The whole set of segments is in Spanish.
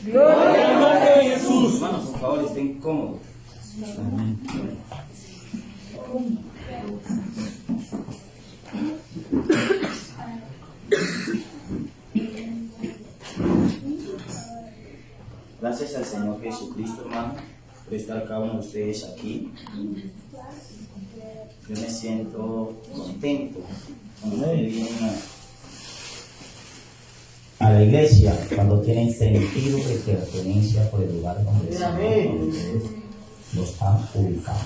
Gloria al nombre de Jesús. Hermanos, por favor, estén cómodos. Amén. Gracias al Señor Jesucristo, hermano, por estar cada uno de ustedes aquí. Yo me siento contento cuando ustedes vienen a la iglesia, cuando tienen sentido de pertenencia por el lugar donde el Señor los ha ubicado.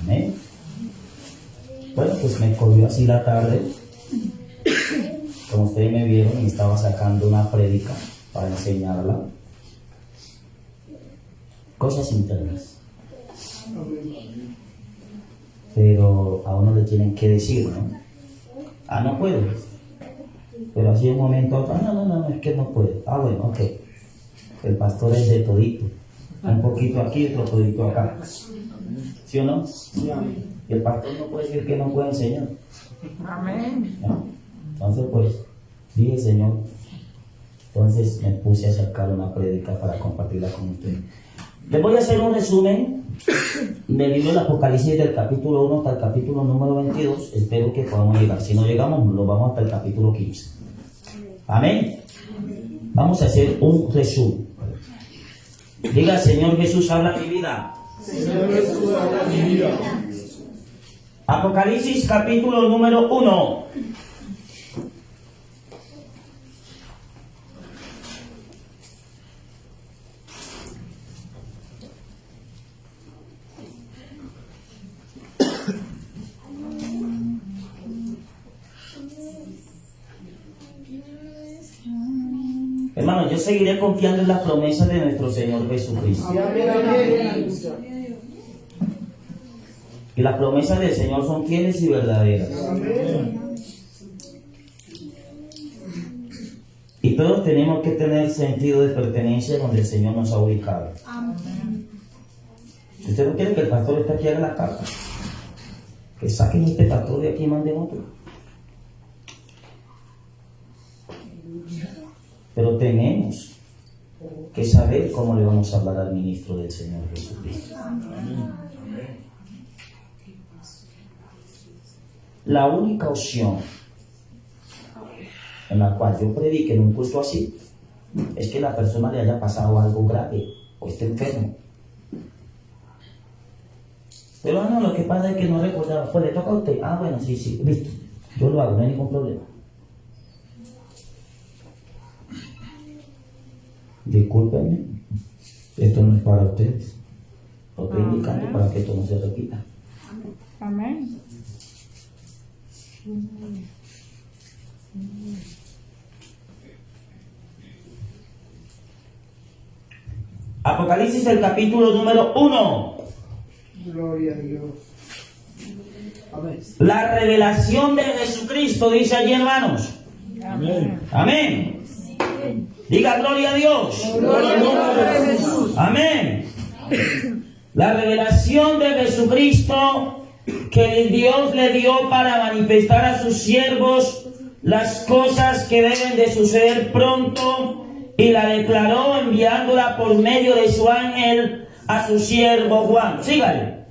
Amén. Bueno, pues me cogió así la tarde, como ustedes me vieron, y estaba sacando una prédica para enseñarla. Cosas internas. Pero a uno le tienen que decir, ¿no? Ah, no puedo. Pero así de un momento a otro, no, es que no puede. Ah, bueno, ok. El pastor es de todito. Un poquito aquí, otro todito acá. ¿Sí o no? Y el pastor no puede decir que no puede enseñar. Amén. ¿No? Entonces, pues, dije, Señor. Entonces me puse a sacar una prédica para compartirla con ustedes. Les voy a hacer un resumen del libro del Apocalipsis del capítulo 1 hasta el capítulo número 22. Espero que podamos llegar. Si no llegamos, lo vamos hasta el capítulo 15. Amén. Vamos a hacer un resumen. Diga, Señor Jesús, habla mi vida. Señor Jesús, habla mi vida. Apocalipsis capítulo número 1. Hermano, yo seguiré confiando en las promesas de nuestro Señor Jesucristo. Y las promesas del Señor son fieles y verdaderas. Y todos tenemos que tener sentido de pertenencia donde el Señor nos ha ubicado. Si usted no quiere que el pastor esté aquí, haga la carta. Que saquen este pastor de aquí y manden otro. Pero tenemos que saber cómo le vamos a hablar al ministro del Señor Jesucristo. La única opción en la cual yo predique en un culto así es que la persona le haya pasado algo grave o esté enfermo. Pero no, lo que pasa es que no recordaba. Pues le toca a usted. Ah, bueno, sí, listo. Yo lo hago, no hay ningún problema. Discúlpenme, esto no es para ustedes. Lo estoy indicando para que esto no se repita. Amén. Apocalipsis, el capítulo número 1. Gloria a Dios. Amén. La revelación de Jesucristo, dice allí, hermanos. Amén. Amén. Diga gloria a Dios. Gloria al nombre de Jesús. Amén. La revelación de Jesucristo que Dios le dio para manifestar a sus siervos las cosas que deben de suceder pronto, y la declaró enviándola por medio de su ángel a su siervo Juan. Sígale.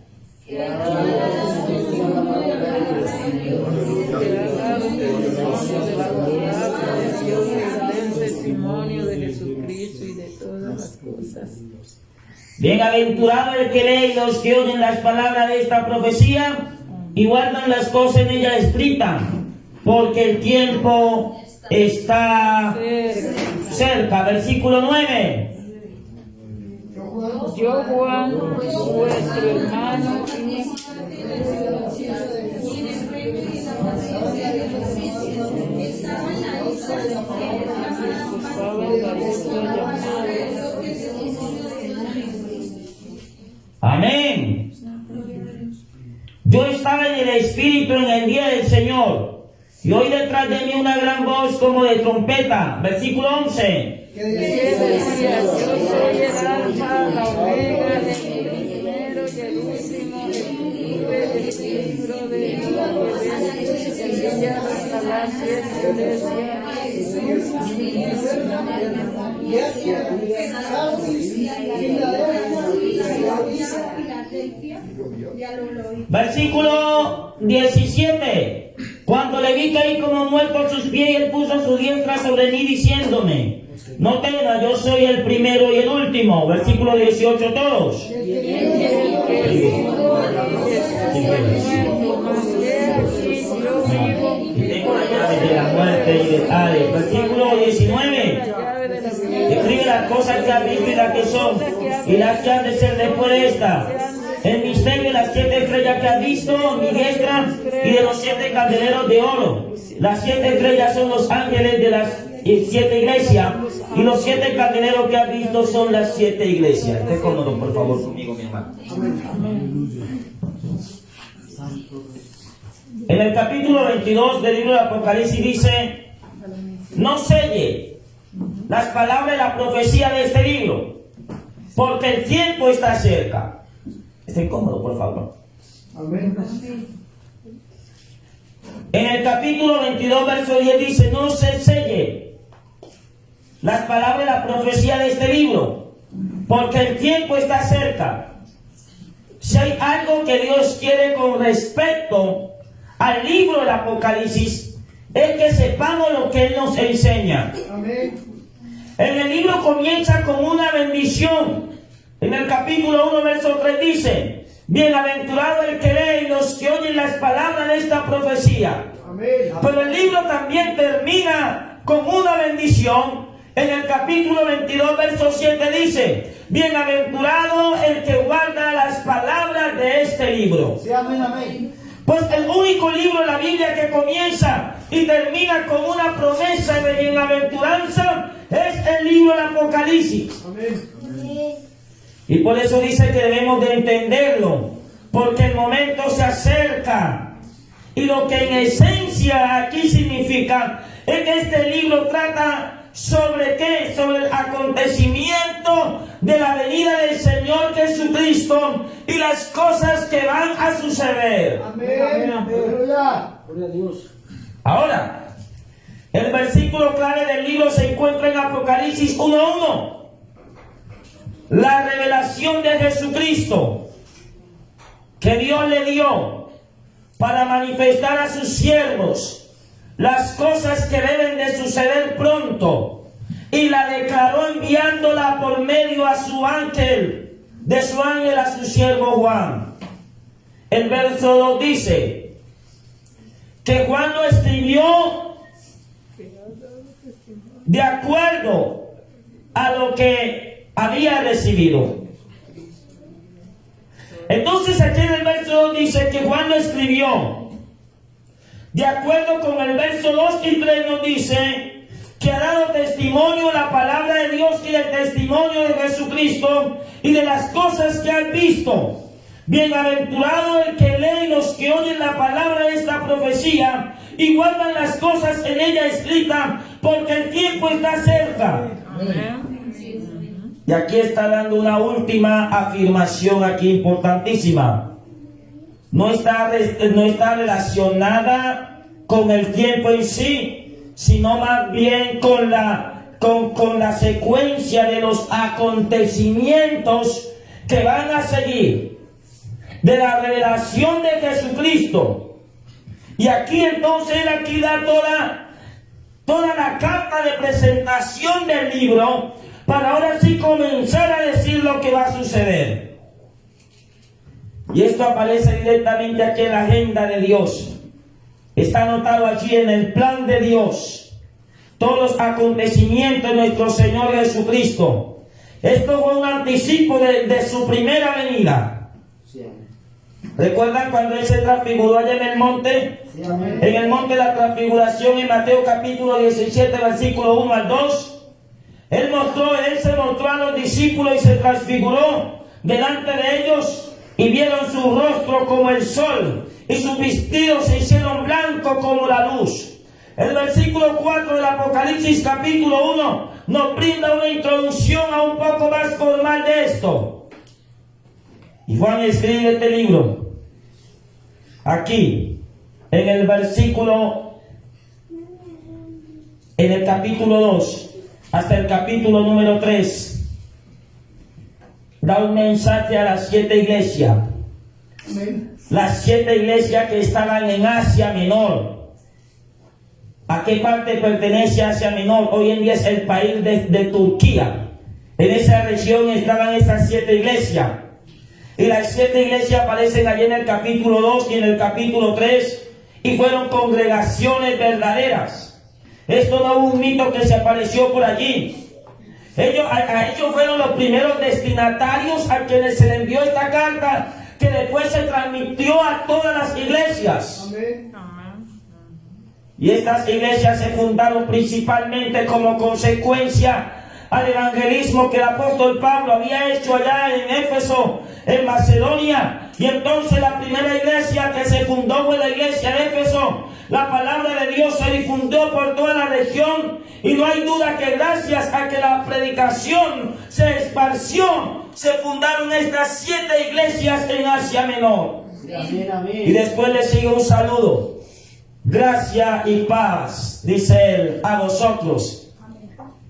Testimonio de Jesucristo y de todas las cosas. Bienaventurado el que lee y los que oyen las palabras de esta profecía y guardan las cosas en ella escritas, porque el tiempo está cerca. Versículo 9. Yo, Juan, vuestro hermano, Amén. Yo estaba en el Espíritu en el día del Señor, y oí detrás de mí una gran voz como de trompeta. Versículo 11. que decía: yo soy el alfa, la omega, el primero y el último, el libro de vida que ves, hasta la Versículo 17. Cuando le vi caí como muerto a sus pies, él puso su diestra sobre mí diciéndome: no temas, yo soy el primero y el último. Versículo 18 todos. Y tengo la llave de la muerte y del Hades. Versículo 19. Escribe las cosas que has visto y las que son, y las que han de ser después de esta. El misterio de las 7 estrellas que has visto, mi diestra, y de los 7 candeleros de oro. Las 7 estrellas son los ángeles de las 7 iglesias, y los 7 candeleros que has visto son las 7 iglesias. Esté cómodo, por favor, conmigo, mi hermano. En el capítulo 22 del libro de Apocalipsis dice: no selle las palabras de la profecía de este libro, porque el tiempo está cerca. Estén cómodos, por favor. Amén. En el capítulo 22, verso 10 dice: no se selle las palabras de la profecía de este libro, porque el tiempo está cerca. Si hay algo que Dios quiere con respecto al libro del Apocalipsis, es que sepamos lo que Él nos enseña. Amén. En el libro comienza con una bendición. En el capítulo 1, verso 3 dice: bienaventurado el que lee y los que oyen las palabras de esta profecía. Amén. Pero el libro también termina con una bendición. En el capítulo 22, verso 7 dice: bienaventurado el que guarda las palabras de este libro. Sí, amén, amén. Pues el único libro de la Biblia que comienza y termina con una promesa de bienaventuranza es el libro del Apocalipsis. Amén. Y por eso dice que debemos de entenderlo, porque el momento se acerca. Y lo que en esencia aquí significa es que este libro trata sobre qué, sobre el acontecimiento de la venida del Señor Jesucristo y las cosas que van a suceder. Amén. Aleluya. Gloria a Dios. Ahora, el versículo clave del libro se encuentra en Apocalipsis 1:1. La revelación de Jesucristo que Dios le dio para manifestar a sus siervos las cosas que deben de suceder pronto, y la declaró enviándola por medio a su ángel, de su ángel a su siervo Juan. El verso 2 dice que Juan lo escribió de acuerdo a lo que había recibido. Entonces aquí en el verso 2 dice que Juan lo escribió de acuerdo con el verso 2 y 3 nos dice que ha dado testimonio de la palabra de Dios y del testimonio de Jesucristo y de las cosas que han visto. Bienaventurado el que lee y los que oyen la palabra de esta profecía y guardan las cosas en ella escritas, porque el tiempo está cerca. Amén. Y aquí está dando una última afirmación aquí importantísima. No está relacionada con el tiempo en sí, sino más bien con la secuencia de los acontecimientos que van a seguir de la revelación de Jesucristo. Y aquí entonces él aquí da toda la carta de presentación del libro, para ahora sí comenzar a decir lo que va a suceder. Y esto aparece directamente aquí en la agenda de Dios. Está anotado allí en el plan de Dios todos los acontecimientos de nuestro Señor Jesucristo. Esto fue un anticipo de su primera venida. Sí, amén. ¿Recuerdan cuando Él se transfiguró allá en el monte? Sí, amén. En el monte de la transfiguración, en Mateo capítulo 17, versículo 1 al 2. Él se mostró a los discípulos y se transfiguró delante de ellos, y vieron su rostro como el sol, y sus vestidos se hicieron blancos como la luz. El versículo 4 del Apocalipsis capítulo 1 nos brinda una introducción a un poco más formal de esto. Y Juan escribe este libro aquí, en el capítulo 2. hasta el capítulo número 3, da un mensaje a las 7 iglesias. Amén. Las 7 iglesias que estaban en Asia Menor. ¿A qué parte pertenece Asia Menor? Hoy en día es el país de Turquía. En esa región estaban esas 7 iglesias. Y las 7 iglesias aparecen allí en el capítulo 2 y en el capítulo 3. Y fueron congregaciones verdaderas. Esto no es un mito que se apareció por allí. Ellos fueron los primeros destinatarios a quienes se le envió esta carta, que después se transmitió a todas las iglesias. Amén. Y estas iglesias se fundaron principalmente como consecuencia al evangelismo que el apóstol Pablo había hecho allá en Éfeso, en Macedonia. Y entonces la primera iglesia que se fundó fue la iglesia de Éfeso. La palabra de Dios se difundió por toda la región, y no hay duda que gracias a que la predicación se esparció, se fundaron estas 7 iglesias en Asia Menor. Amén, amén. Y después le sigue un saludo. Gracia y paz, dice él, a vosotros.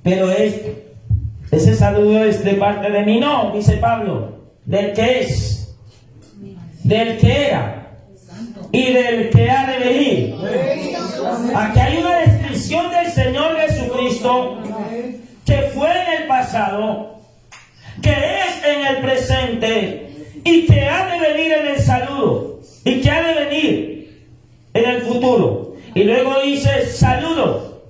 Pero ese saludo es de parte de mí, no, dice Pablo, del que es, del que era y del que ha de venir. Aquí hay una descripción del Señor Jesucristo, que fue en el pasado, que es en el presente y que ha de venir en el saludo, y que ha de venir en el futuro. Y luego dice saludo.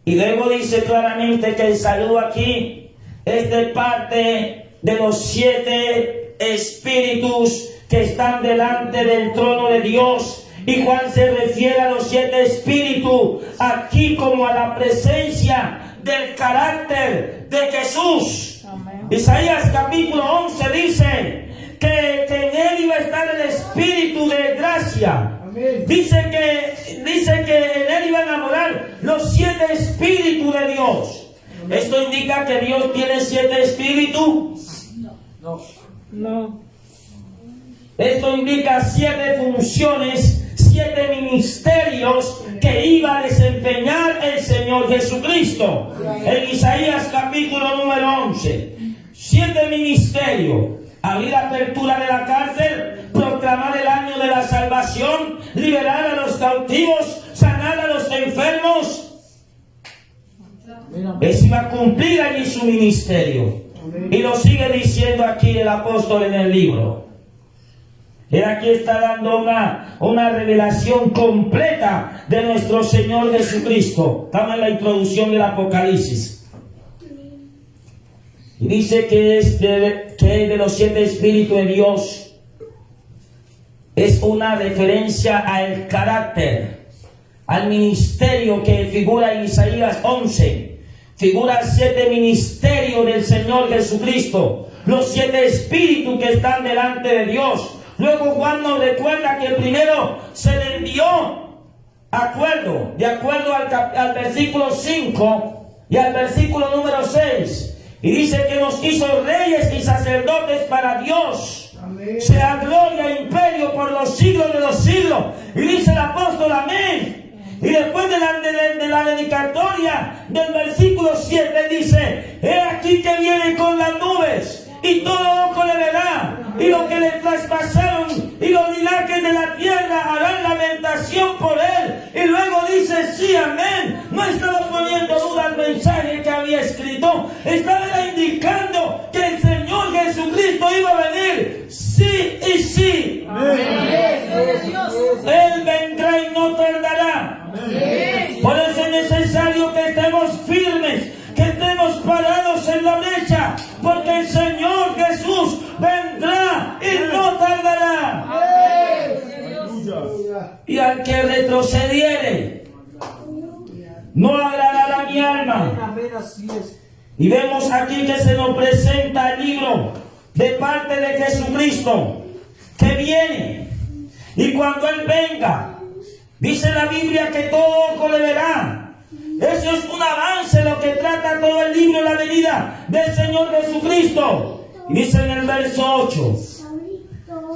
Y luego dice claramente que el saludo aquí es de parte de los 7 espíritus que están delante del trono de Dios. Y Juan se refiere a los 7 espíritus aquí como a la presencia del carácter de Jesús. Amén. Isaías capítulo 11 dice que en él iba a estar el espíritu de gracia. Amén. Dice que en él iban a morar los 7 espíritus de Dios. ¿Esto indica que Dios tiene 7 espíritus? No. No. Esto indica 7 funciones, 7 ministerios que iba a desempeñar el Señor Jesucristo. En Isaías capítulo número 11, 7 ministerios: abrir la apertura de la cárcel, proclamar el año de la salvación, liberar a los cautivos, sanar a los enfermos. Eso iba a cumplir allí su ministerio. Y lo sigue diciendo aquí el apóstol en el libro. Él aquí está dando una revelación completa de nuestro Señor Jesucristo. Estamos en la introducción del Apocalipsis. Y dice que es de los 7 espíritus de Dios. Es una referencia al carácter, al ministerio que figura en Isaías 11. Figura 7 ministerios del Señor Jesucristo. Los 7 espíritus que están delante de Dios. Luego Juan nos recuerda que primero se le envió de acuerdo al versículo 5 y al versículo número 6. Y dice que nos hizo reyes y sacerdotes para Dios. Amén. Sea gloria e imperio por los siglos de los siglos. Y dice el apóstol amén. Y después de la dedicatoria del versículo 7 dice: he aquí que viene con las nubes, y todo ojo le verá, y lo que le traspasaron y los linajes de la tierra harán lamentación por él. Y luego dice sí, amén. No estaba poniendo duda al mensaje que había escrito, estaba indicando que el Señor Jesucristo iba a venir sí y sí. Él vendrá y no tardará. Por eso es necesario que estemos firmes, que estemos parados en la brecha, porque el Señor Jesús vendrá y no tardará. Y al que retrocediere, no agradará mi alma. Amén, así es. Y vemos aquí que se nos presenta el libro de parte de Jesucristo, que viene. Y cuando Él venga, dice la Biblia que todo ojo le verá. Eso es un avance, lo que trata todo el libro, la venida del Señor Jesucristo. Y dice en el verso 8,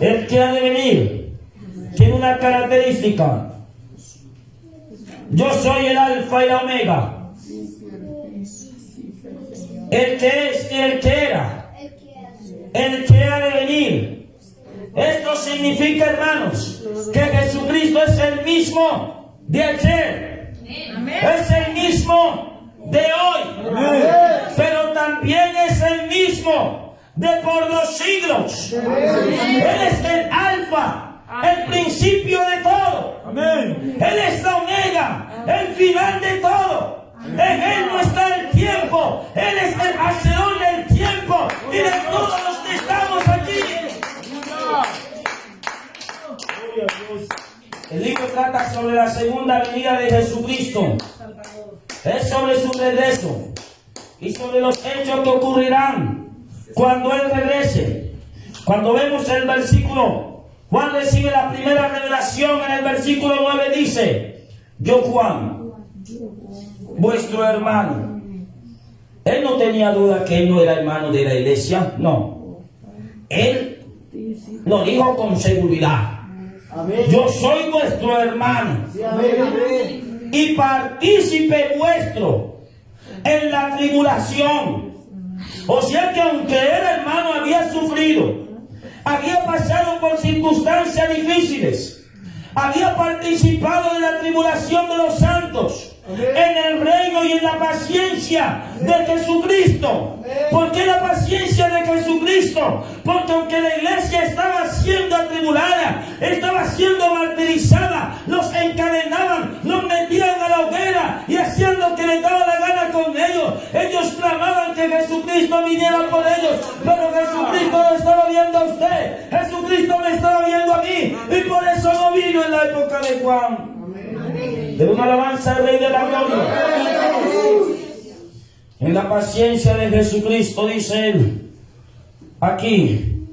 el que ha de venir tiene una característica: yo soy el alfa y la omega, el que es y el que era, el que ha de venir. Esto significa, hermanos, que Jesucristo es el mismo de ayer, es el mismo de hoy, pero también es el mismo de por los siglos. Él es el alfa, el principio de todo. Él es la omega, el final de todo. En Él no está el tiempo. Él es el hacedor del tiempo y de todos los que estamos aquí. El libro trata sobre la segunda venida de Jesucristo. Es sobre su regreso y sobre los hechos que ocurrirán cuando Él regrese. Cuando vemos el versículo, Juan recibe la primera revelación. En el versículo 9 dice: yo, Juan, vuestro hermano. Él no tenía duda que él no era hermano de la iglesia. No, él lo dijo con seguridad: yo soy vuestro hermano y partícipe vuestro en la tribulación. O sea que aunque el hermano había sufrido, había pasado por circunstancias difíciles, había participado de la tribulación de los santos, en el reino y en la paciencia de Jesucristo. ¿Por qué la paciencia de Jesucristo? Porque aunque la iglesia estaba siendo atribulada, estaba siendo martirizada, los encadenaban, los metían a la hoguera y hacían lo que les daba la gana con ellos. Ellos clamaban que Jesucristo viniera por ellos, pero Jesucristo lo estaba viendo a usted, Jesucristo me estaba viendo a mí, y por eso no vino en la época de Juan. De una alabanza al Rey de la Gloria. En la paciencia de Jesucristo, dice él, aquí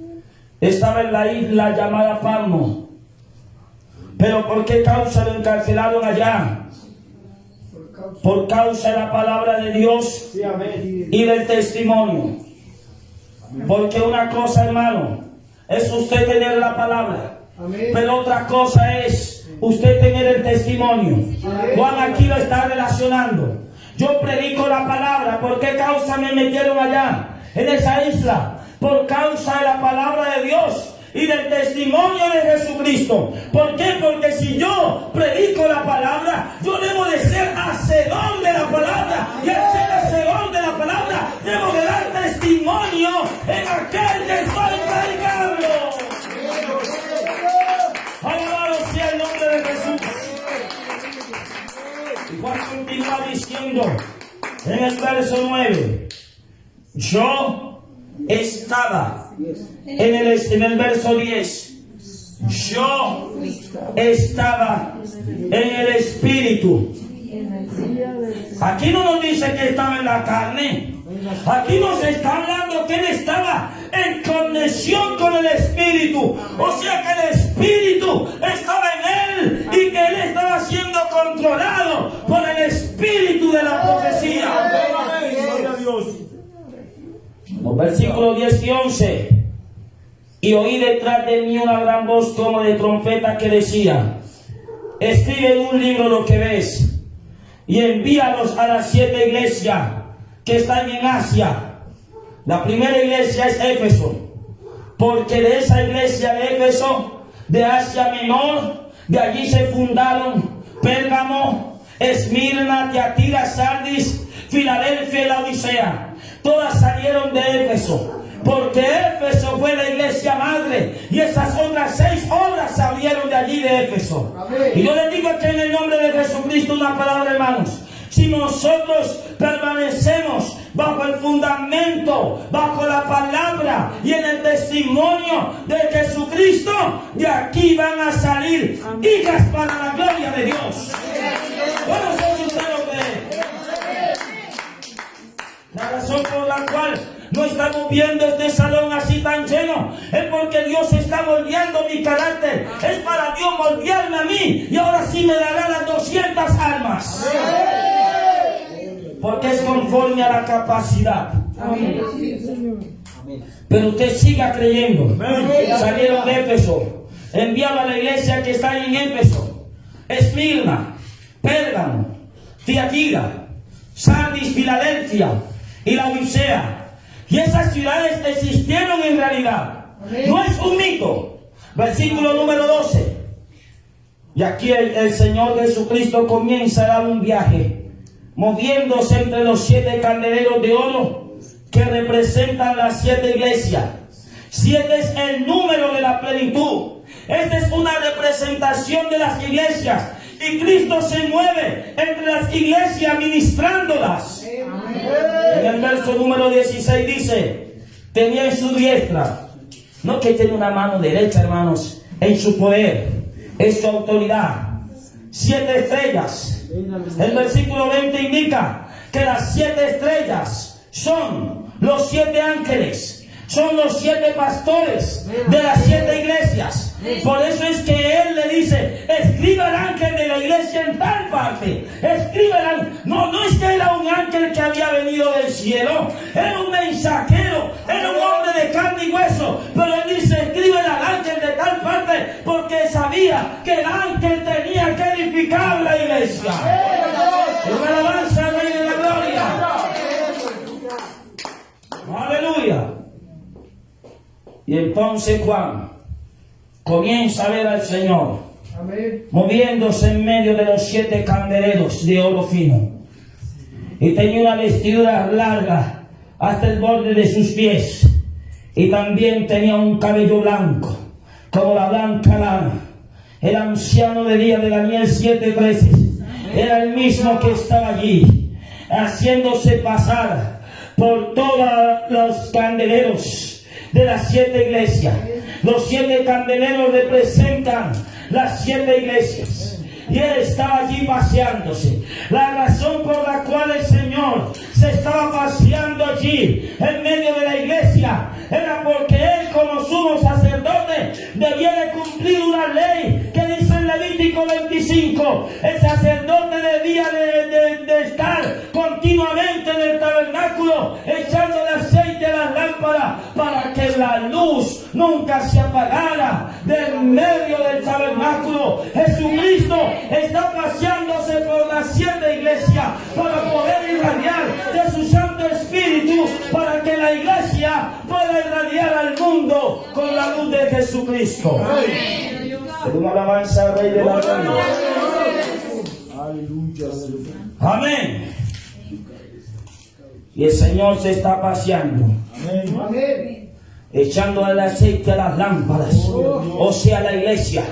estaba en la isla llamada Patmos. Pero ¿por qué causa lo encarcelaron allá? Por causa de la palabra de Dios y del testimonio. Porque una cosa, hermano, es usted tener la palabra, pero otra cosa es usted tener el testimonio. Juan aquí lo está relacionando. Yo predico la palabra. ¿Por qué causa me metieron allá, en esa isla? Por causa de la palabra de Dios y del testimonio de Jesucristo. ¿Por qué? Porque si yo predico la palabra, yo debo de ser hacedor de la palabra. Y al ser hacedor de la palabra, debo de dar testimonio en aquel que estoy predicando. Alabado sea el nombre de Jesús. Y Juan continúa diciendo en el verso 9: yo estaba en el verso 10. Yo estaba en el Espíritu. Aquí no nos dice que estaba en la carne. Aquí nos está hablando que él estaba en conexión con el Espíritu. O sea que el Espíritu estaba en él y que él estaba siendo controlado por el Espíritu de la profecía. Los versículos 10 y 11. Y oí detrás de mí una gran voz como de trompeta que decía: escribe en un libro lo que ves y envíalos a las 7 iglesias que están en Asia. La primera iglesia es Éfeso, porque de esa iglesia de Éfeso, de Asia Menor, de allí se fundaron Pérgamo, Esmirna, Tiatira, Sardis, Filadelfia y Laodicea. Todas salieron de Éfeso, porque Éfeso fue la iglesia madre, y esas otras 6 obras salieron de allí de Éfeso. Y yo les digo que en el nombre de Jesucristo una palabra, hermanos: si nosotros permanecemos bajo el fundamento, bajo la palabra y en el testimonio de Jesucristo, de aquí van a salir hijas para la gloria de Dios. ¿Cuándo sé usted lo cree? La razón por la cual no estamos viendo este salón así tan lleno es porque Dios está moldeando mi carácter. Es para Dios moldearme a mí, y ahora sí me dará las 200 almas. Porque es conforme a la capacidad. Pero usted siga creyendo. Salieron de Éfeso, enviado a la iglesia que está en Éfeso, Esmirna, Pérgamo, Tiatira, Sardis, Filadelfia. y la Odisea. Y esas ciudades existieron en realidad. No es un mito. Versículo número 12. Y aquí el Señor Jesucristo comienza a dar un viaje, moviéndose entre los 7 candeleros de oro que representan las 7 iglesias. 7 es el número de la plenitud. Esta es una representación de las iglesias. Y Cristo se mueve entre las iglesias ministrándolas. En el verso número 16 dice: tenía en su diestra, no que tiene una mano derecha, hermanos, en su poder, en su autoridad, 7 estrellas. El versículo 20 indica que las 7 estrellas son los 7 ángeles, son los 7 pastores de las 7 iglesias. Por eso es que él le dice: escribe al ángel de la iglesia en tal parte. Escribe al ángel. No es que era un ángel que había venido del cielo. Era un mensajero. Era un hombre de carne y hueso. Pero él dice: escribe al ángel de tal parte, porque sabía que el ángel tenía que edificar la iglesia. Una alabanza al Rey de la Gloria. Aleluya. Y entonces Juan comienza a ver al Señor moviéndose en medio de los 7 candeleros de oro fino, y tenía una vestidura larga hasta el borde de sus pies, y también tenía un cabello blanco como la blanca lana. El anciano de día de Daniel 7:13 era el mismo que estaba allí, haciéndose pasar por todos los candeleros de las 7 iglesias. Los 7 candeleros representan las 7 iglesias. Y él estaba allí paseándose. La razón por la cual el Señor se estaba paseando allí en medio de la iglesia era porque él, como sumo sacerdote, debía de cumplir una ley que dice en Levítico 25: el sacerdote debía de estar continuamente en el tabernáculo echándole aceite a las lámparas para que la luz nunca se apagara del medio del tabernáculo. Jesucristo está paseándose por las 7 iglesias para poder irradiar de su Santo Espíritu, para que la iglesia pueda irradiar al mundo con la luz de Jesucristo. Una alabanza al Rey de la Gloria. Amén. Y el Señor se está paseando, echando el aceite a las lámparas, o sea, la iglesia,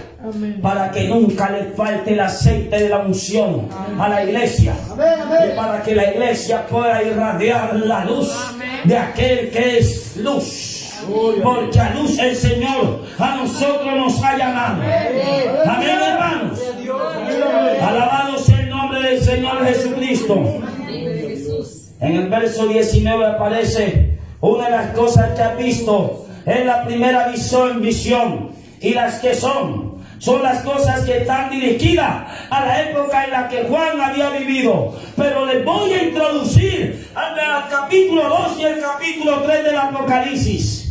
para que nunca le falte el aceite de la unción a la iglesia, y para que la iglesia pueda irradiar la luz de aquel que es luz. Porque a luz el Señor a nosotros nos ha llamado. Amén, hermanos. Alabado sea el nombre del Señor Jesucristo. En el verso 19 aparece una de las cosas que ha visto en la primera visión, y las que son las cosas que están dirigidas a la época en la que Juan había vivido. Pero les voy a introducir al capítulo 2 y el capítulo 3 del Apocalipsis.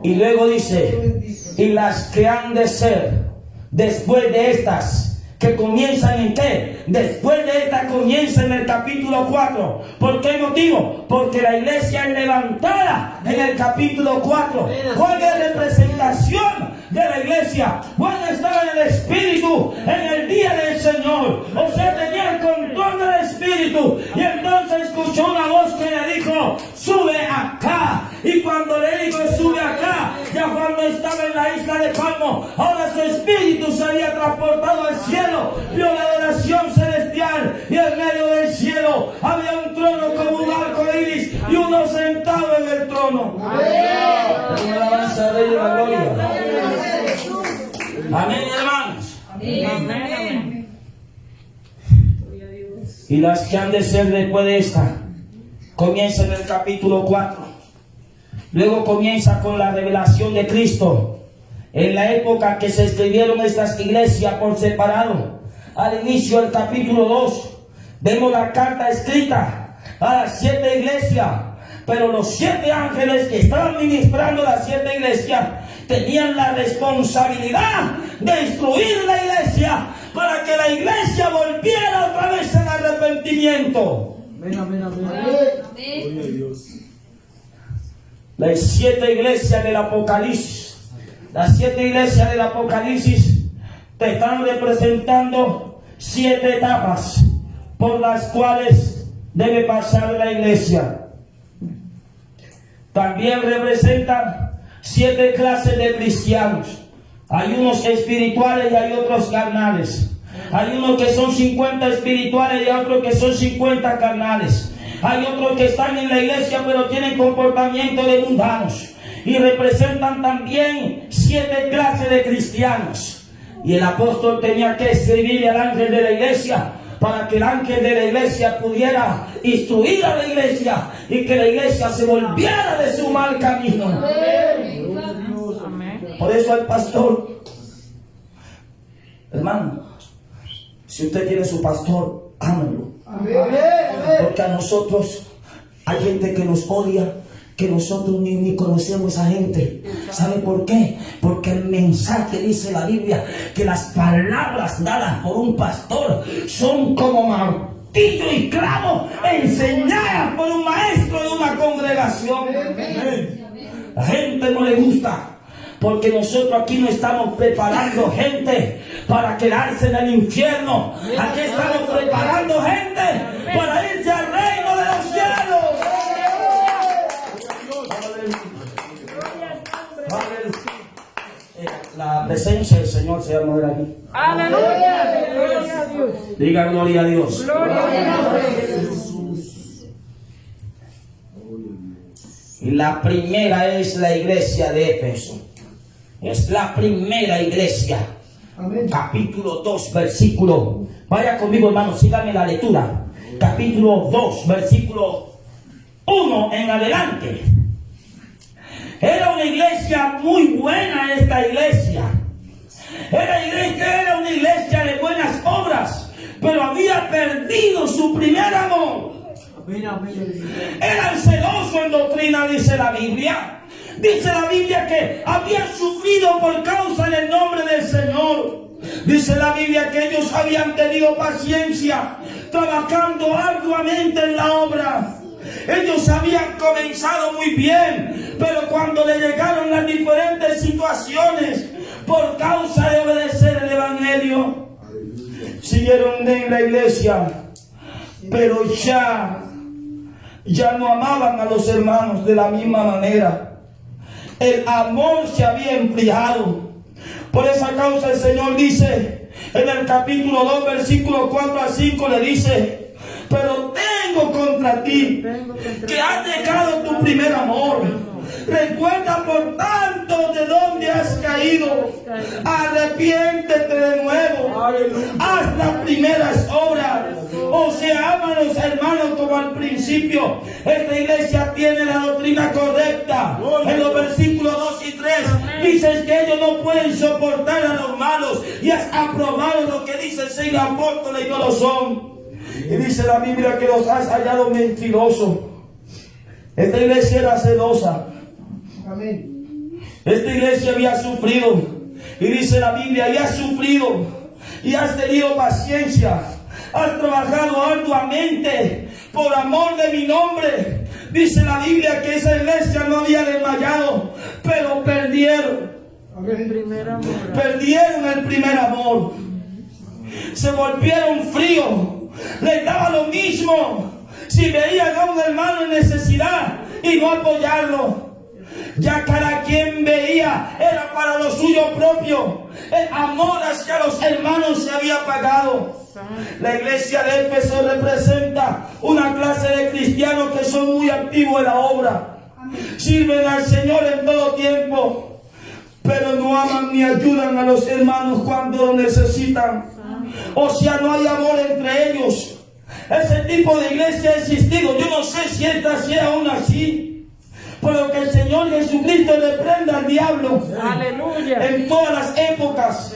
Y luego dice: y las que han de ser después de estas, que comienzan en qué? Después de esta comienza en el capítulo 4. ¿Por qué motivo? Porque la iglesia es levantada en el capítulo 4. Juan es representación de la iglesia. Juan estaba en el Espíritu en el día del Señor, o sea, tenía el control del Espíritu, y entonces escuchó una voz que le dijo: sube acá. Y cuando le dijo sube acá, ya cuando estaba en la isla de Palmo, ahora su espíritu se había transportado al cielo, vio la adoración celestial, y en medio del cielo había un trono como un arco iris y uno sentado en el trono. Alabanza al Rey de la Gloria. Amén, hermanos. Amén. Y las que han de ser después de esta comienza en el capítulo 4. Luego comienza con la revelación de Cristo. En la época que se escribieron estas iglesias por separado, al inicio del capítulo 2, vemos la carta escrita a las 7 iglesias. Pero los 7 ángeles que estaban ministrando las 7 iglesias tenían la responsabilidad de instruir la iglesia para que la iglesia volviera otra vez al arrepentimiento. Amén, amén, amén. Gloria a Dios. Las 7 iglesias del Apocalipsis, las 7 iglesias del Apocalipsis te están representando 7 etapas por las cuales debe pasar la iglesia. También representan 7 clases de cristianos. Hay unos espirituales y hay otros carnales. Hay unos que son 50 espirituales y otros que son 50 carnales. Hay otros que están en la iglesia pero tienen comportamiento de mundanos. Y representan también 7 clases de cristianos. Y el apóstol tenía que escribirle al ángel de la iglesia para que el ángel de la iglesia pudiera instruir a la iglesia y que la iglesia se volviera de su mal camino. Por eso al pastor, hermano, si usted tiene su pastor, ámelo. Porque a nosotros hay gente que nos odia, que nosotros ni conocemos a esa gente. ¿Sabe por qué? Porque el mensaje, dice la Biblia, que las palabras dadas por un pastor son como martillo y clavo enseñadas por un maestro de una congregación. La gente no le gusta, porque nosotros aquí no estamos preparando gente para quedarse en el infierno. Aquí estamos preparando gente para irse al reino de los cielos. La presencia del Señor se va a mover aquí. Aleluya. Gloria a Dios. Diga gloria a Dios. Gloria a Dios. Y la primera es la iglesia de Éfeso. Es la primera iglesia. Amén. Capítulo 2, versículo. Vaya conmigo, hermano, síganme la lectura. Capítulo 2, versículo 1 en adelante. Era una iglesia muy buena esta iglesia. Era una iglesia de buenas obras, pero había perdido su primer amor. Amén, amén. Eran celosos en doctrina, dice la Biblia. Dice la Biblia que habían sufrido por causa del nombre del Señor. Dice la Biblia que ellos habían tenido paciencia, trabajando arduamente en la obra. Ellos habían comenzado muy bien, pero cuando le llegaron las diferentes situaciones por causa de obedecer el Evangelio, siguieron en la iglesia, pero ya no amaban a los hermanos de la misma manera. El amor se había enfriado. Por esa causa el Señor dice en el capítulo 2, versículo 4 a 5, le dice: pero tengo contra ti que has dejado tu primer amor. Recuerda por tanto de dónde has caído. Arrepiéntete de nuevo. Haz las primeras obras. O sea, ama a los hermanos como al principio. Esta iglesia tiene la doctrina correcta. En los versículos 2 y 3 dices que ellos no pueden soportar a los malos y has aprobado lo que dicen ser apóstoles y no lo son. Y dice la Biblia que los has hallado mentirosos. Esta iglesia era celosa. Amén. Esta iglesia había sufrido. Y dice la Biblia, y has sufrido. Y has tenido paciencia. Has trabajado arduamente por amor de mi nombre. Dice la Biblia que esa iglesia no había desmayado, pero perdieron. Amén. Perdieron el primer amor. Se volvieron fríos. Les daba lo mismo si veían a un hermano en necesidad y no apoyarlo. Ya cada quien veía era para lo suyo propio. El amor hacia los hermanos se había apagado. La iglesia de Éfeso representa una clase de cristianos que son muy activos en la obra. Sirven al Señor en todo tiempo, pero no aman ni ayudan a los hermanos cuando lo necesitan. O sea, no hay amor entre ellos. Ese tipo de iglesia ha existido. Yo no sé si esta sea aún así, pero que el Señor Jesucristo reprenda al diablo. Aleluya. En todas las épocas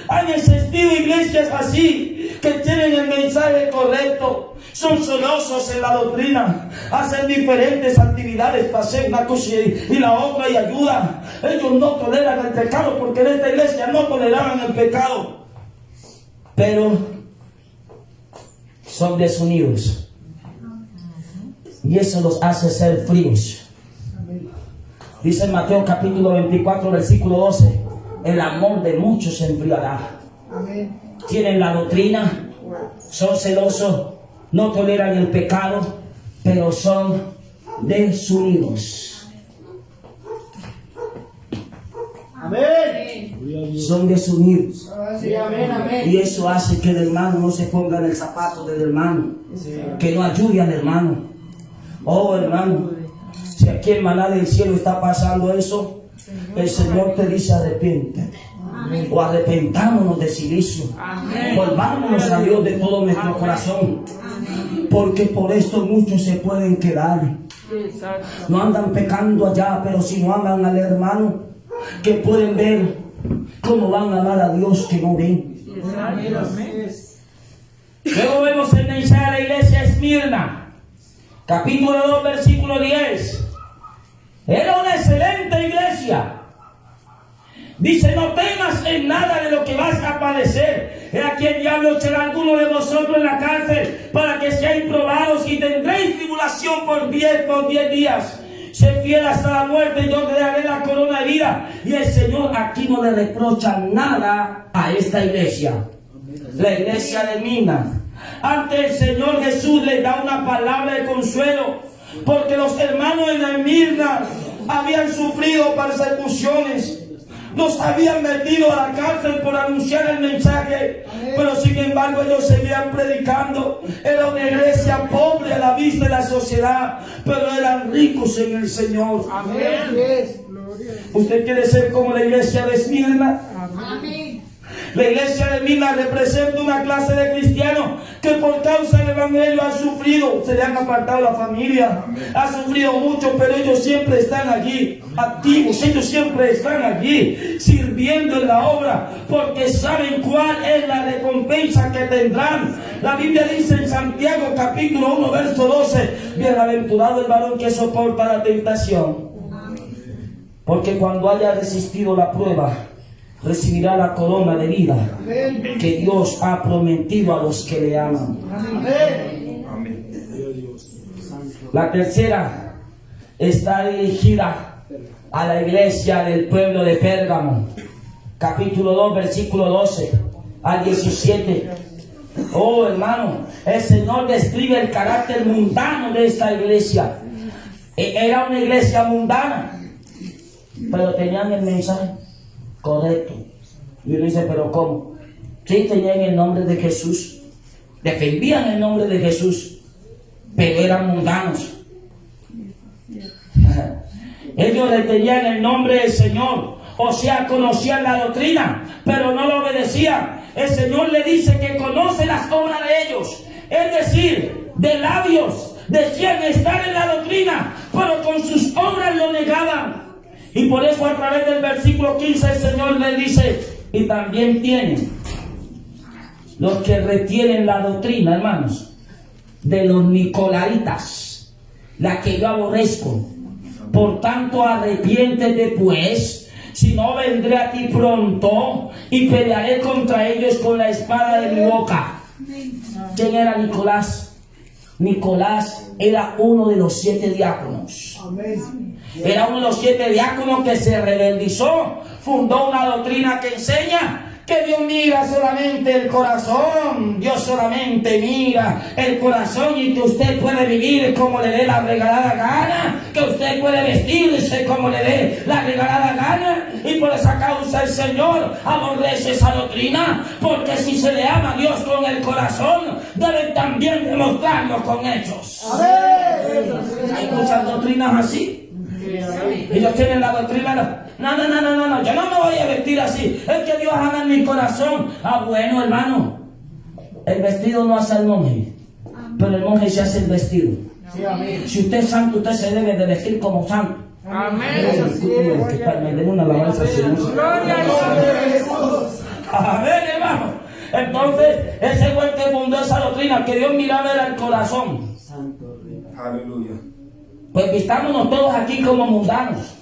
han existido iglesias así, que tienen el mensaje correcto, son celosos en la doctrina, hacen diferentes actividades para hacer una cosa y la otra y ayudan. Ellos no toleran el pecado, porque en esta iglesia no toleraban el pecado, pero son desunidos. y eso los hace ser fríos. Dice en Mateo capítulo 24, versículo 12, el amor de muchos se enfriará. Amén. Tienen la doctrina, son celosos, no toleran el pecado, pero son desunidos. Amén. Son desunidos. Sí, amén, amén. Y eso hace que el hermano no se ponga en el zapato del hermano, que no ayude al hermano. Oh hermano, si aquí en Maná del Cielo está pasando eso, el Señor te dice arrepiéntete. O arrepentámonos de silicio. Volvámonos a Dios de todo nuestro corazón. Porque por esto muchos se pueden quedar. No andan pecando allá, pero si no aman al hermano, que pueden ver cómo van a amar a Dios que no ven. Luego vemos el mensaje a la iglesia de Esmirna, capítulo 2, versículo 10. Era una excelente iglesia. Dice, no temas en nada de lo que vas a padecer. He aquí el diablo echará a alguno de vosotros en la cárcel para que seáis probados y tendréis tribulación por 10 días. Sé fiel hasta la muerte y yo te daré la corona de vida. Y el Señor aquí no le reprocha nada a esta iglesia. La iglesia de Mina. Ante el Señor Jesús le da una palabra de consuelo. Porque los hermanos de Mirna habían sufrido persecuciones. Nos habían metido a la cárcel por anunciar el mensaje, pero sin embargo ellos seguían predicando. Era una iglesia pobre a la vista de la sociedad, pero eran ricos en el Señor. Amén. ¿Usted quiere ser como la iglesia de Esmirna? Amén. La iglesia de Mina representa una clase de cristianos que por causa del evangelio han sufrido, se le han apartado la familia, han sufrido mucho, pero ellos siempre están allí, activos, ellos siempre están allí, sirviendo en la obra, porque saben cuál es la recompensa que tendrán. La Biblia dice en Santiago capítulo 1, verso 12, bienaventurado el varón que soporta la tentación, porque cuando haya resistido la prueba, recibirá la corona de vida que Dios ha prometido a los que le aman. La tercera está dirigida a la iglesia del pueblo de Pérgamo, capítulo 2, versículo 12 al 17. Oh hermano, el Señor describe el carácter mundano de esta iglesia. Era una iglesia mundana, pero tenían el mensaje correcto. Y uno dice, pero ¿cómo? Sí, tenían el nombre de Jesús, defendían el nombre de Jesús, pero eran mundanos. Ellos le tenían el nombre del Señor, o sea, conocían la doctrina, pero no lo obedecían. El Señor le dice que conoce las obras de ellos, es decir, de labios decían estar en la doctrina, pero con sus obras lo negaban. Y por eso a través del versículo 15 el Señor le dice, y también tienen los que retienen la doctrina, hermanos, de los nicolaitas, la que yo aborrezco. Por tanto, arrepiéntete pues, si no vendré a ti pronto y pelearé contra ellos con la espada de mi boca. ¿Quién era Nicolás? Nicolás era uno de los 7 diáconos. Era uno de los 7 diáconos que se rebeldizó, fundó una doctrina que enseña que Dios mira solamente el corazón, Dios solamente mira el corazón, y que usted puede vivir como le dé la regalada gana, que usted puede vestirse como le dé la regalada gana, y por esa causa el Señor aborrece esa doctrina, porque si se le ama a Dios con el corazón, deben también demostrarlo con hechos. Hay muchas doctrinas así. Ellos tienen la doctrina, no, yo no me voy a vestir así, es que Dios ama en mi corazón. Ah, bueno, hermano, el vestido no hace al monje, pero el monje se hace el vestido. Si usted es santo, usted se debe de vestir como santo. Me den una alabanza al Señor. Amén, hermano. Entonces, ese güey que fundó esa doctrina, que Dios miraba era el corazón. Aleluya. Pues vistámonos todos aquí como mundanos.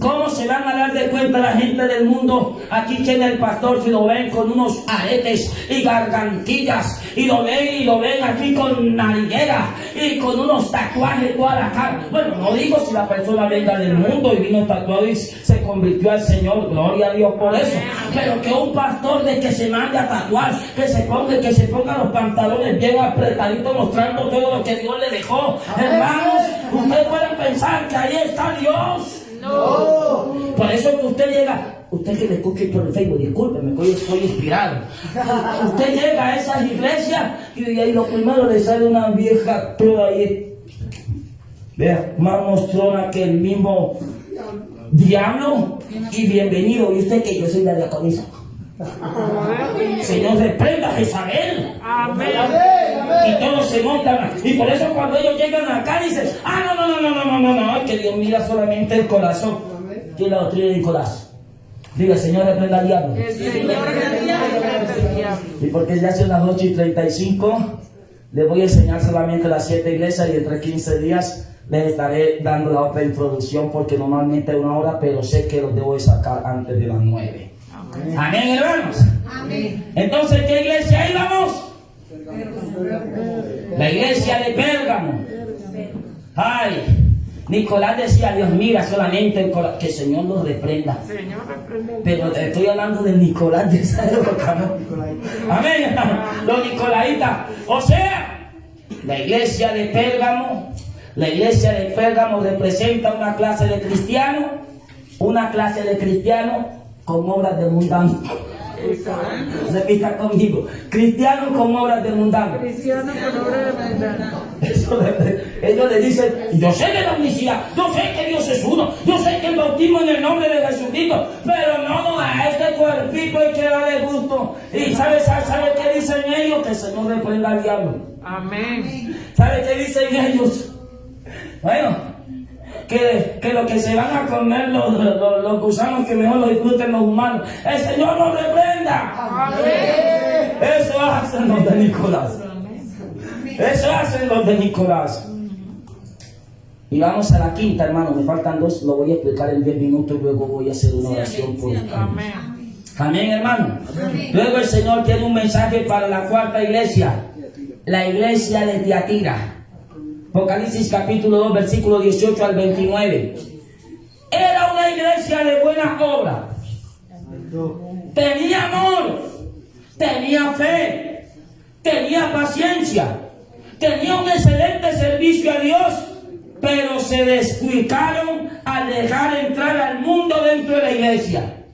¿Cómo se van a dar de cuenta la gente del mundo? Aquí tiene el pastor, si lo ven con unos aretes y gargantillas, y lo ven aquí con nariguera y con unos tatuajes toda la cara. Bueno, no digo si la persona venga del mundo y vino tatuado y se convirtió al Señor, gloria a Dios por eso. Pero que un pastor de que se mande a tatuar, que se ponga los pantalones bien apretaditos mostrando todo lo que Dios le dejó. Hermanos, ustedes pueden pensar que ahí está Dios. No. Por eso que usted llega, usted que me escuche por el Facebook, discúlpeme, hoy estoy inspirado. Usted llega a esas iglesias y ahí lo primero le sale una vieja toda ahí, vea, más mostrona que el mismo diablo, y bienvenido. Y usted que yo soy la diaconisa. Señor, reprenda a Jezabel. Amén. Y todos se montan. Y por eso cuando ellos llegan acá dicen, no, que Dios mira solamente el corazón. ¿Quién la doctrina de Nicolás? Diga, Señor, reprenda al diablo. El Señor reprenda al diablo. Y porque ya son las 8:35, les voy a enseñar solamente las 7 iglesias, y entre 15 días les estaré dando la otra introducción, porque normalmente es 1 hora, pero sé que los debo de sacar antes de las 9. Amén, hermanos. Amén. Entonces, ¿qué iglesia ahí vamos? La iglesia de Pérgamo. Ay, Nicolás decía, Dios mira solamente el corazón, que el Señor los reprenda. Señor reprenda. Pero te estoy hablando de Nicolás de esa época, ¿no? Amén, los nicolaitas. O sea, la iglesia de Pérgamo, representa una clase de cristianos con obras de mundano. Repita conmigo, cristianos con obras de mundano. Cristiano con obra de mundano. Ellos le dicen, yo sé de la omnisciencia, yo sé que Dios es uno, yo sé que el bautismo en el nombre de Jesucristo, pero no a este cuerpito hay que darle gusto. Y ¿sabe qué dicen ellos? Que el Señor reprenda al diablo. Amén. ¿Sabe qué dicen ellos? Bueno, que lo que se van a comer los gusanos, que mejor lo disfruten los humanos. El Señor nos reprenda. Amén. Eso hacen los de Nicolás. Eso hacen los de Nicolás. Y vamos a la quinta, hermano. Me faltan 2, lo voy a explicar en 10 minutos y luego voy a hacer una oración por ustedes. Amén. Amén, hermano. Luego el Señor tiene un mensaje para la cuarta iglesia, la iglesia de Tiatira. Apocalipsis capítulo 2, versículo 18 al 29. Era una iglesia de buenas obras. Tenía amor, tenía fe, tenía paciencia, tenía un excelente servicio a Dios, pero se descuidaron al dejar entrar al mundo dentro de la iglesia.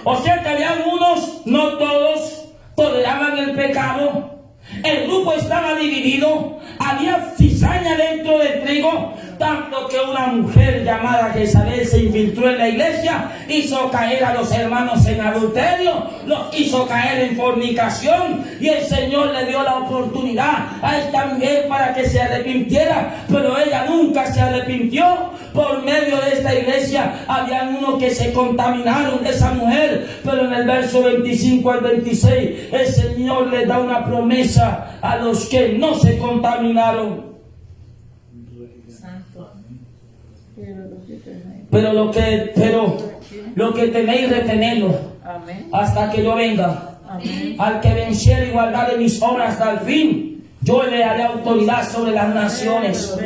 O sea que había algunos, no todos, toleraban el pecado. El grupo estaba dividido, había cizaña dentro del trigo, tanto que una mujer llamada Jezabel se infiltró en la iglesia, hizo caer a los hermanos en adulterio, los hizo caer en fornicación, y el Señor le dio la oportunidad a esta mujer para que se arrepintiera, pero ella nunca se arrepintió. Por medio de esta iglesia habían unos que se contaminaron de esa mujer, pero en el verso 25 al 26 el Señor les da una promesa a los que no se contaminaron. Pero lo que tenéis, retenedlo hasta que yo venga. Al que venciere y guardare mis obras hasta el fin, yo le daré autoridad sobre las naciones.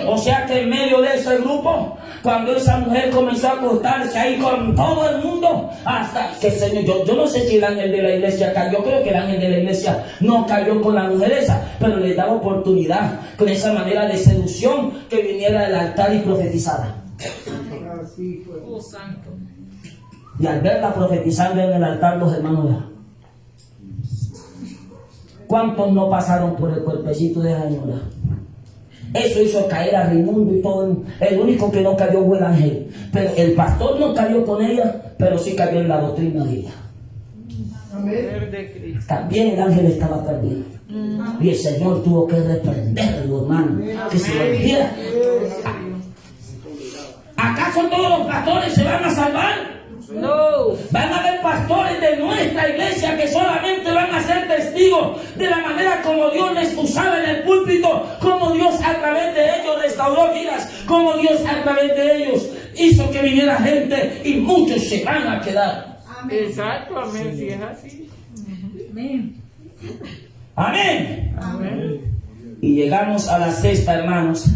O sea que en medio de ese grupo, cuando esa mujer comenzó a acostarse ahí con todo el mundo, hasta que el Señor, yo no sé si el ángel de la iglesia cayó, creo que el ángel de la iglesia no cayó con la mujer esa, pero le daba oportunidad con esa manera de seducción que viniera del altar y profetizara. Oh, santo. Y al verla profetizando en el altar, los hermanos, ¿cuántos no pasaron por el cuerpecito de la señora? Eso hizo caer a Raimundo y todo. El único que no cayó fue el ángel. Pero el pastor no cayó con ella, pero sí cayó en la doctrina de ella. Poder de Cristo. También el ángel estaba perdido. Y el Señor tuvo que reprenderlo, hermano. Que se volviera. ¿Acaso todos los pastores se van a salvar? No. Van a haber pastores de nuestra iglesia que solamente van a ser testigos de la manera como Dios les usaba en el púlpito, como Dios a través de ellos restauró vidas, como Dios a través de ellos hizo que viniera gente y muchos se van a quedar. Exacto, amén, si es así. Amén. Amén. Y llegamos a la sexta, hermanos.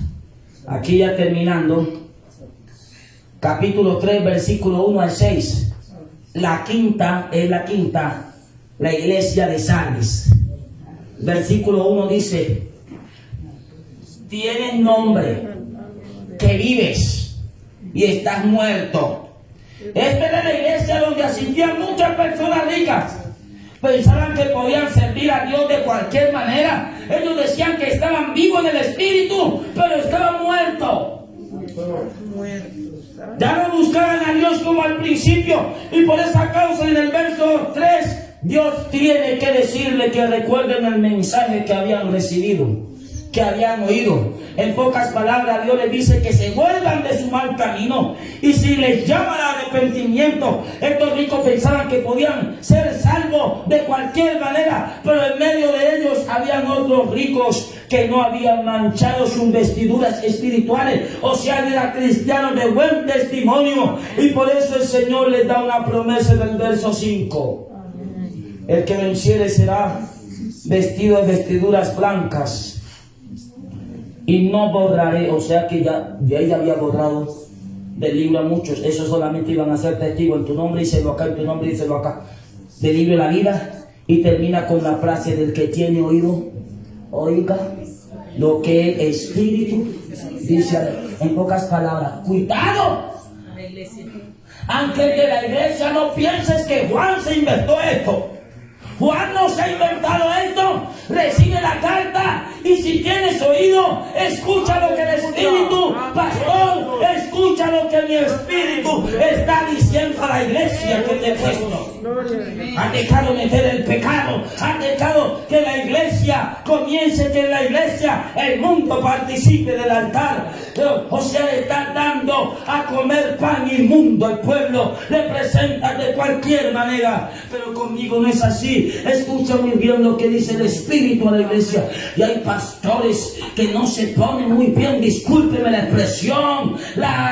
Aquí ya terminando. Capítulo 3, versículo 1 al 6. La quinta es la iglesia de Sardis. Versículo 1 dice: tienes nombre, que vives y estás muerto. Esta era la iglesia donde asistían muchas personas ricas. Pensaban que podían servir a Dios de cualquier manera. Ellos decían que estaban vivos en el espíritu, pero estaban muertos. Ya no buscaban a Dios como al principio. Y por esa causa en el verso 3, Dios tiene que decirle que recuerden el mensaje que habían recibido, que habían oído. En pocas palabras, Dios les dice que se vuelvan de su mal camino. Y si les llama al arrepentimiento, estos ricos pensaban que podían ser salvos de cualquier manera, pero en medio de ellos habían otros ricos que no habían manchado sus vestiduras espirituales, o sea, eran cristianos de buen testimonio. Y por eso el Señor les da una promesa en el verso 5: el que venciere será vestido de vestiduras blancas, y no borraré. O sea que ya ella había borrado del libro a muchos. Esos solamente iban a ser testigos. En tu nombre díselo acá, en tu nombre díselo acá. Del libro de la vida. Y termina con la frase: del que tiene oído, oiga lo que el Espíritu dice. En pocas palabras, cuidado. Aunque de la iglesia no pienses que Juan se inventó esto. Juan no se ha inventado esto. Recibe la carta y si tienes oído, escucha lo que el Espíritu, pastor, escucha lo que mi Espíritu está diciendo a la iglesia que te he puesto. Han dejado meter el pecado, han dejado que la iglesia comience, que en la iglesia el mundo participe del altar. O sea, le están dando a comer pan inmundo al pueblo, le presentan de cualquier manera, pero conmigo no es así. Escucha muy bien lo que dice el Espíritu a la iglesia. Y hay pastores que no se ponen muy bien, discúlpeme la expresión,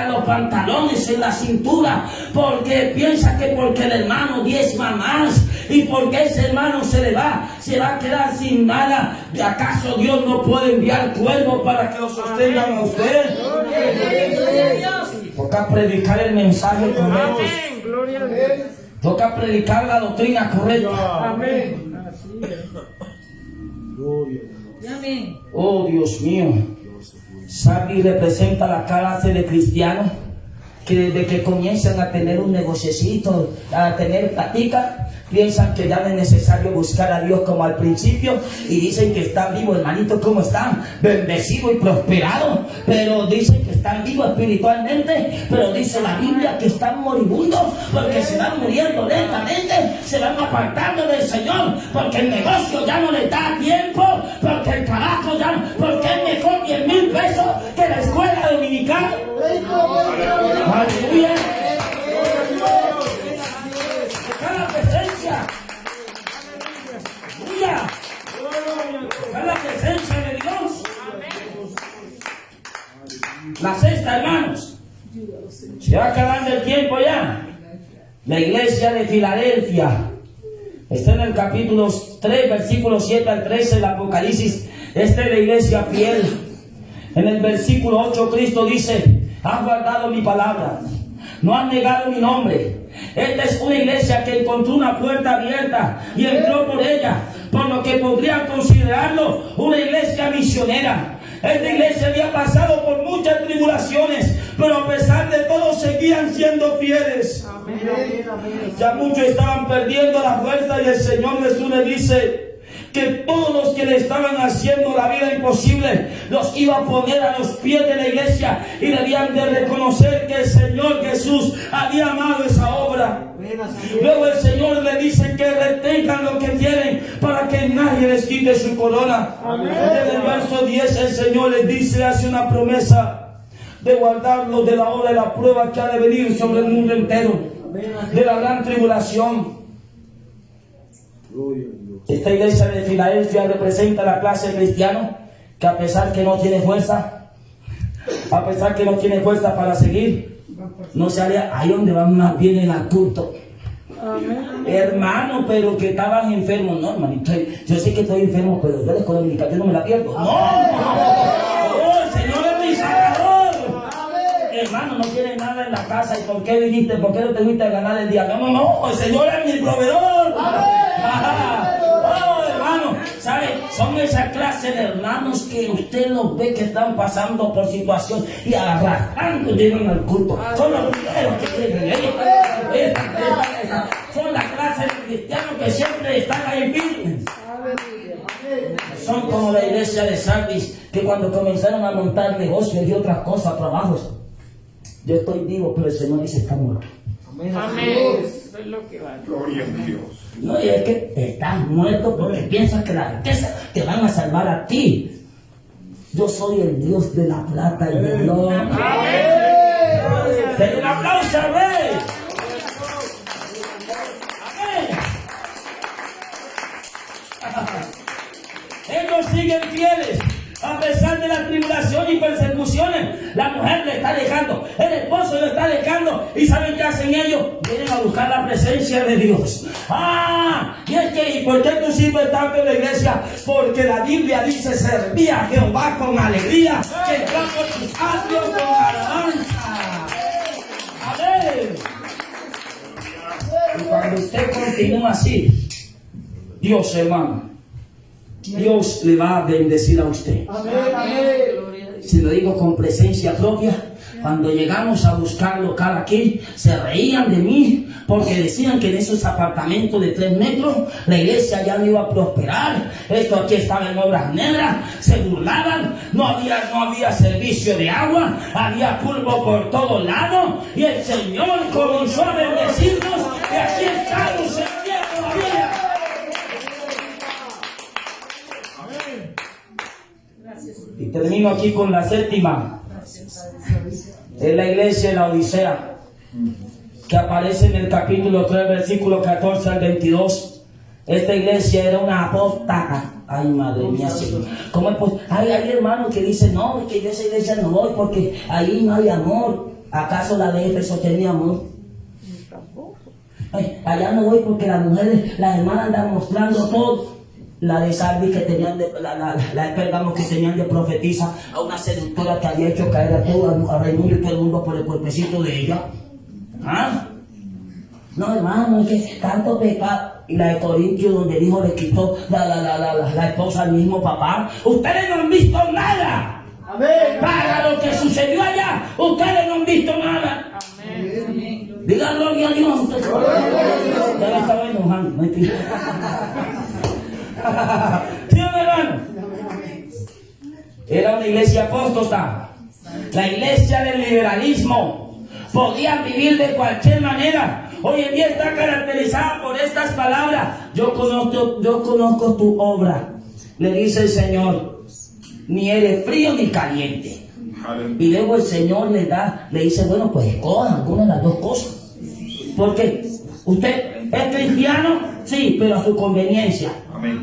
los pantalones en la cintura, porque piensa que porque el hermano diezma más y porque ese hermano se va a quedar sin nada. ¿Y acaso Dios no puede enviar cuervos para que lo sostengan a usted? Toca predicar el mensaje correcto. Gloria a Dios. Toca predicar la doctrina correcta. Amén. Oh, Dios mío. Sabri representa la clase de cristianos que desde que comienzan a tener un negociecito, a tener platica, piensan que ya no es necesario buscar a Dios como al principio y dicen que están vivos, hermanito. ¿Cómo están? Bendecidos y prosperados, pero dicen que están vivos espiritualmente, pero dice la Biblia que están moribundos porque se van muriendo lentamente, se van apartando del Señor, porque el negocio ya no les da tiempo, porque el trabajo ya no, porque es mejor 10,000 pesos que la escuela dominical. Aleluya. Está la presencia. Aleluya. Está la presencia de Dios. La sexta, hermanos. Se va acabando el tiempo ya. La iglesia de Filadelfia. Está en el capítulo 3, versículo 7 al 13 del Apocalipsis. Esta es la iglesia fiel. En el versículo 8 Cristo dice: han guardado mi palabra, no han negado mi nombre. Esta es una iglesia que encontró una puerta abierta y entró por ella, por lo que podrían considerarlo una iglesia misionera. Esta iglesia había pasado por muchas tribulaciones, pero a pesar de todo seguían siendo fieles. Ya muchos estaban perdiendo la fuerza y el Señor Jesús les dice que todos los que le estaban haciendo la vida imposible los iba a poner a los pies de la iglesia y debían de reconocer que el Señor Jesús había amado esa obra. Luego el Señor le dice que retengan lo que tienen para que nadie les quite su corona. En el verso 10 el Señor les dice, hace una promesa de guardarlos de la hora de la prueba que ha de venir sobre el mundo entero, de la gran tribulación. Esta iglesia de Filadelfia representa la clase cristiana que a pesar que no tiene fuerza, a pesar que no tiene fuerza para seguir, no sale ahí donde van más bien en el culto. Hermano, pero que estaban enfermos. No, hermanito, yo sé que estoy enfermo, pero yo la escuela dominical yo no me la pierdo. No, oh, el Señor es mi Salvador. Hermano, no tienes nada en la casa. ¿Y por qué viniste? ¿Por qué no te viniste a ganar el día? No, el Señor es mi proveedor. Oh, hermano, ¿sabe? Son esa clase de hermanos que usted los ve que están pasando por situación y arrastrando llegan al culto. Son los primeros que llegan. Son la clase de cristianos que siempre están ahí firmes. Son como la iglesia de Sardis, que cuando comenzaron a montar negocios y otras cosas, trabajos. Yo estoy vivo, pero el Señor dice está muerto. Amén. Eso es lo que vale. Gloria a Dios. No, y es que estás muerto porque piensas que las riquezas te van a salvar a ti. Yo soy el Dios de la plata y del oro. Den un aplauso al Rey. Ellos siguen fieles a pesar de la tribulación y persecuciones. La mujer le está dejando, el esposo le está dejando. ¿Y saben qué hacen ellos? Vienen a buscar la presencia de Dios. Y es que, ¿y por qué tú sirves tanto en la iglesia? Porque la Biblia dice: serví a Jehová con alegría, que entró por sus atrios con alabanza. Amén. Y cuando usted continúa así, Dios, hermano, Dios le va a bendecir a usted. Si lo digo con presencia propia, cuando llegamos a buscar local aquí, se reían de mí porque decían que en esos apartamentos de 3 metros la iglesia ya no iba a prosperar. Esto aquí estaba en obras negras, se burlaban, no había servicio de agua, había polvo por todos lados, y el Señor comenzó a bendecirnos y aquí estamos en pie todavía. Y termino aquí con la séptima. Es la iglesia de la Odisea, que aparece en el capítulo 3, versículo 14 al 22. Esta iglesia era una apóstata. Ay, madre mía, sí. ¿Cómo es? Pues, hay hermanos que dicen: no, que yo a esa iglesia no voy porque ahí no hay amor. ¿Acaso la de Éfeso tenía amor? Allá no voy porque las mujeres, las hermanas andan mostrando todo. La de Sardis que tenían la de Pérgamo que tenían de profetisa a una seductora que había hecho caer a todo a Raimundo y todo el mundo por el cuerpecito de ella. No, hermano, es que tanto pecado. Y la de Corintios, donde el hijo le quitó la esposa al mismo papá. Ustedes no han visto nada. Amén. Para lo que sucedió allá, ustedes no han visto nada. Diga gloria a Dios. Ya me estaba enojando, no entiendo. ¿Sí, hermano? Era una iglesia apóstata, la iglesia del liberalismo. Podían vivir de cualquier manera. Hoy en día está caracterizada por estas palabras: yo conozco tu obra, le dice el Señor, ni eres frío ni caliente. Y luego el Señor le dice: bueno, pues escoja alguna de las dos cosas, porque usted es cristiano, sí, pero a su conveniencia.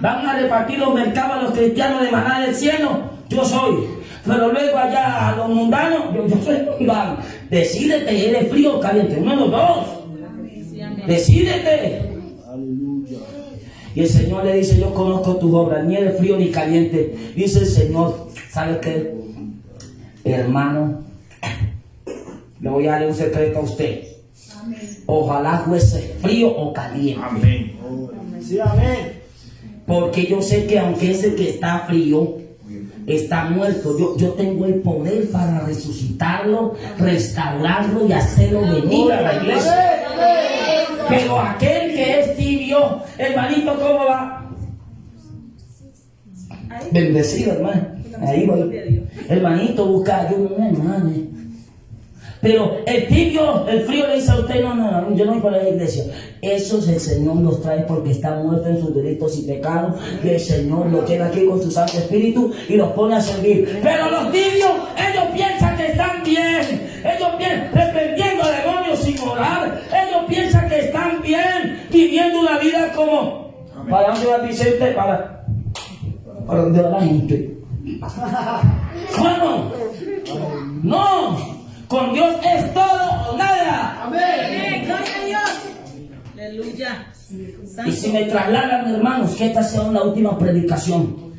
Van a repartir los mercados a los cristianos de maná del cielo, yo soy. Pero luego allá a los mundanos, yo soy mundano. Decídete, ¿eres frío o caliente? Uno de los dos. Decídete. Y el Señor le dice: yo conozco tus obras, ni eres frío ni caliente. Dice el Señor: ¿sabe qué? Hermano, le voy a dar un secreto a usted. Ojalá fuese frío o caliente. Amén. Sí, amén. Porque yo sé que aunque ese que está frío está muerto, yo tengo el poder para resucitarlo, restaurarlo y hacerlo venir a la iglesia. Pero aquel que es tibio, hermanito, ¿cómo va? Bendecido, hermano. Ahí voy. Hermanito, busca ayuda, hermano. Pero el tibio, el frío, le dice a usted: no, yo no voy para la iglesia. Esos el Señor los trae porque están muertos en sus delitos y pecados, y el Señor los queda aquí con su Santo Espíritu y los pone a servir. Pero los tibios, ellos piensan que están bien. Ellos piensan reprendiendo a demonios sin orar. Ellos piensan que están bien, viviendo una vida como... Amén. ¿Para dónde va Vicente? Para dónde va la gente. Bueno, no, Aleluya. Y si me trasladan, hermanos, que esta sea una última predicación,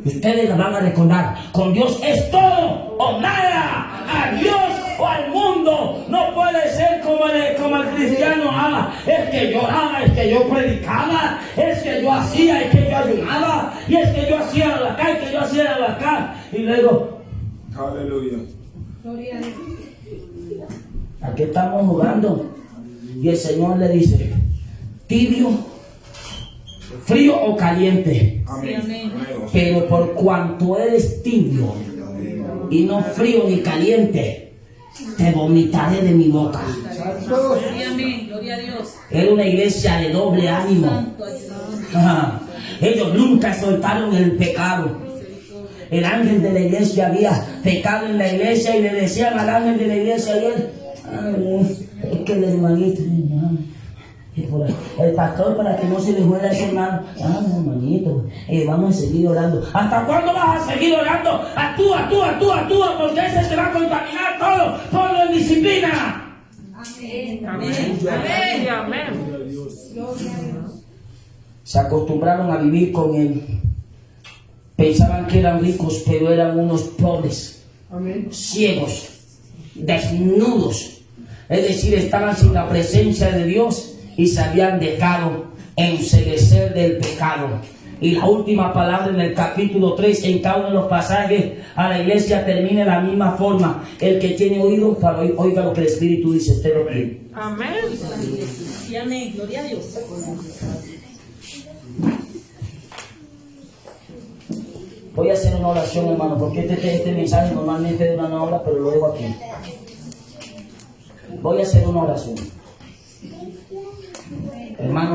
ustedes la van a recordar. Con Dios es todo o nada. A Dios o al mundo. No puede ser como el cristiano habla. Es que yo oraba, es que yo predicaba, es que yo hacía, es que yo ayunaba, y es que yo hacía la acá, y que yo hacía la acá. Y luego, Aleluya. aquí estamos jugando. Y el Señor le dice, tibio, frío o caliente. Amén. Pero por cuanto eres tibio y no frío ni caliente, te vomitaré de mi boca. Sí, amén. Gloria a Dios. Era una iglesia de doble ánimo. Santo ayudador. Ajá. Ellos nunca soltaron el pecado. El ángel de la iglesia había pecado en la iglesia y le decían al ángel de la iglesia ayer, es que el hermanito, el pastor, para que no se le muera ese hermano, hermanito, vamos a seguir orando. ¿Hasta cuándo vas a seguir orando? Actúa, porque ese se va a contaminar todo. Ponlo en disciplina. Amén. Amén. Amén. Se acostumbraron a vivir con él. Pensaban que eran ricos, pero eran unos pobres, ciegos, desnudos. Es decir, estaban sin la presencia de Dios y se habían dejado enceguecer del pecado. Y la última palabra en el capítulo 3, en cada uno de los pasajes a la iglesia termina de la misma forma. El que tiene oído, para oiga lo que el Espíritu dice. Usted lo cree. Amén. Sí, amén. Gloria a Dios. Voy a hacer una oración, hermano, porque este mensaje normalmente dura una hora, pero lo dejo aquí. Voy a hacer una oración. Hermano.